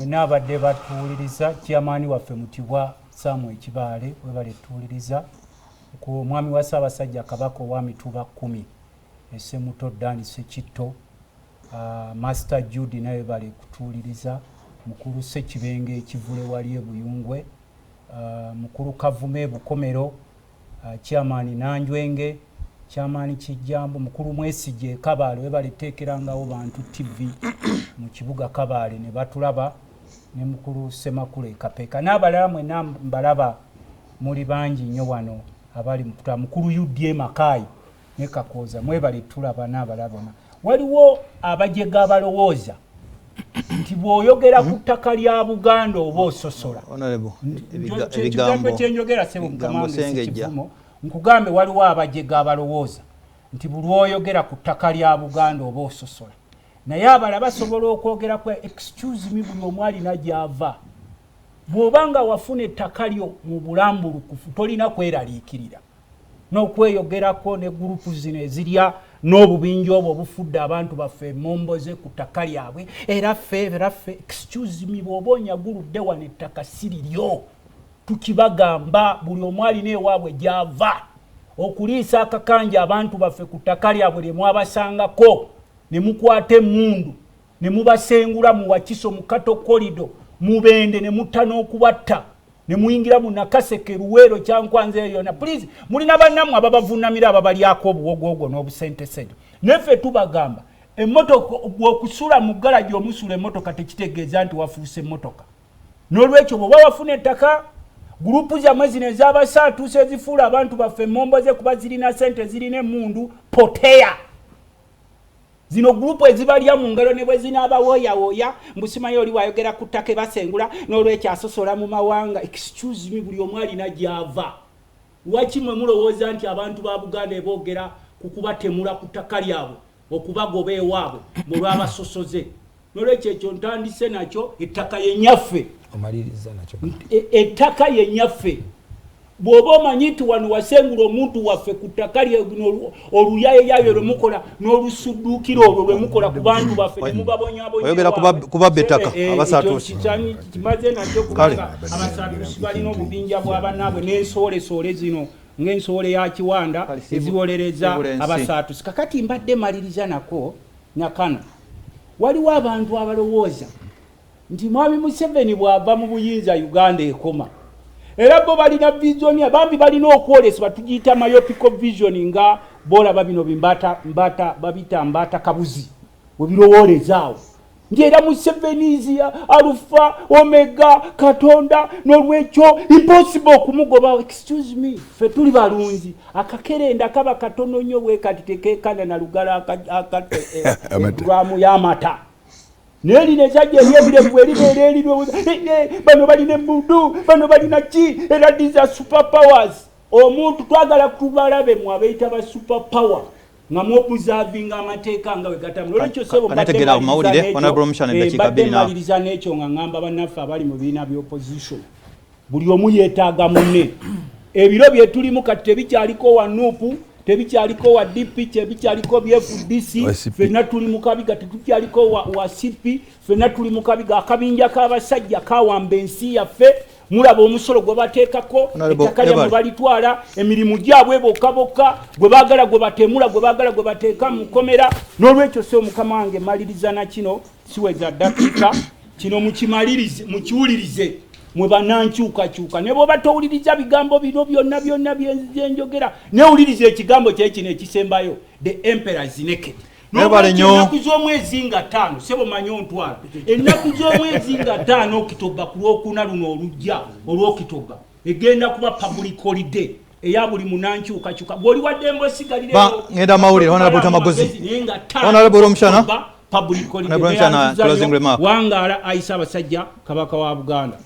n'abadde batuuliriza chairman waffe Mutibwa Samuel Kibaale webale tuuliriza ku mwami wa Ssaabasajja Kabaka wa Mituba 10 Essemuto Dani Sekitto Master Judy naye bale kutuuliriza mukulu Sekibenge Ekivule wali Buyungwe mukulu Kavume Bukomero chairman Nanjwenge chairman Kijambo mukulu Mwesije Kabaale webale tekerangawo bantu TV mu kibuga Kabaale ne batulaba ne mukulu Semakule Kapeka n'abalala mwe nambalaba muri bangi nnyo wano abali mukutwa mukulu UDM Makai ne Kakoza mwebale tulaba n'abalabona waliwo abajega abalowooza nti bw'oyogera ku ttaka lya Buganda oba ososola ebigambo kyenjogera sebo mukamange kivumo nkugambe waliwo abajega abalowooza nti bw'oyogera ku ttaka lya Buganda oba ososola naye abalala basobola okwogera ku excuse me buli omu alina gy'ava bw'obanga wafuna ettaka lyo mu bulambulukufu tolina kweraliikirira n'okweyogerako ne gurupu zino ezirya n'obubinja obwo bufudde abantu baffe momboze ku ttaka lyabwe era ffe excuse me bw'oba onyaguludde wano ettaka si liryo tukibagamba buli omu alina ewaabwe gy'ava okuliisa akakanja abantu baffe ku ttaka lyabwe lye mwabasangako ne mukwata emmundu ne mubasengula mu Wakiso mu Kato korido mubende ne mutta n'okubatta ne muyingira mu Nakaseke Luweero Kyankwanze eyo na please mulina bannammwe ababavunamira ababalyako obuwogwogwo n'obusente sente neffe tubagamba emmotoka bw'okusula mu galaji omusula emmotoka tekitegeeza nti wafuuse emmotoka n'olwekyo bw'oba wafuna ettaka gurupu zammwe zino ez'abasaatuusa ezifuula abantu baffe momboze kuba zirina sente zirina emmundu poteya zino gurupu ezibalya mu ngalo ne bwe zinaabawoyawoya mbusimanyi oli wayogera ku ttaka basengula n'olwekyo asosola mu mawanga excuse me buli omu alina gy'ava lwaki mwe mulowooza nti abantu ba Buganda eboogera ku kubatemula ku ttaka lyabwe okubagoba ewaabwe mu lw'abasosoze n'olwekyo ekyo ntandise nakyo ettaka yennyaffe omaliriza nakyo ettaka yennyaffe bw'oba omanyi nti wano wasengula omuntu waffe ku ttaka lye oluyayeyayo lwe mukola n'olusudduukiro olwo lwe mukola ku bantu baffe ne mubabonyabonya oyogera kubabba ettaka abasaatuusi kimaze nakyo kubanga abasaatuusi balina obubinja bw'abannaabwe n'ensoolesoole zino ng'ensoole ya Kiwanda eziwolereza abasaatuusi kakati mbadde maliriza nako nyakana waliwo abantu abalowooza nti Mwami Museveni bw'ava mu buyinza Uganda ekoma era bo balina vision abambi balina okwolesebwa tugiyita myopical vision nga bolaba bino babita mbata kabuzi webirowoolezaawo nti era Museveni Alpha Omega Katonda n'olwekyo impossible okumugoba excuse me ffe tuli balunzi akakerenda kaba katono nnyo bwe kati tekeekana na lugala programu y'amata neli nezajja ebyebire bwelibeera eriro bano balina embudu bano balina ki era these are super powers omuntu twagala tubalabe mu abeeyita ba super power nga mwobuzavinga amateeka nga wegatambula olwekyo sebo baddemaliriza n'ekyo nga ngamba bannaffe abali mu bibiina by'opposition buli omu yeetaaga munne ebiro bye tulimu kati tebikyaliko wa nuupu tebikyaliko wa DP tebikyaliko BFDC fena tuli mu kabiga tekukyaliko wa CP fena tuli mu kabiga akabinja k'abasajja kawamba ensi yaffe mulaba omusolo gwe bateekako ettaka lyabwe balitwala emirimu gyabwe bokaboka gwe baagala gwe batemula gwe baagala gwe bateeka mu komera n'olwekyo se omukama wange maliriza na kino siweza dakiika kino mukiwulirize mwe banankyukakyuka ne bw'oba towuliriza bigambo bino byonna byenjogera newuliriza ekigambo kyekino ekisembayo the emperor is naked ennaku z'omwezi nga 5 sebo manyi ontwala ennaku z'omwezi nga 5 okitoba ku lwokuna luno olujja olwokitoba egenda kuba public holiday eya buli munankyukakyuka bw'oli waddembo osigalireo ngenda mawulire honorable Luttamaguzi honorable Rwomushana public holiday closing remark Wangaala ayisa abasajja Kabaka wa Buganda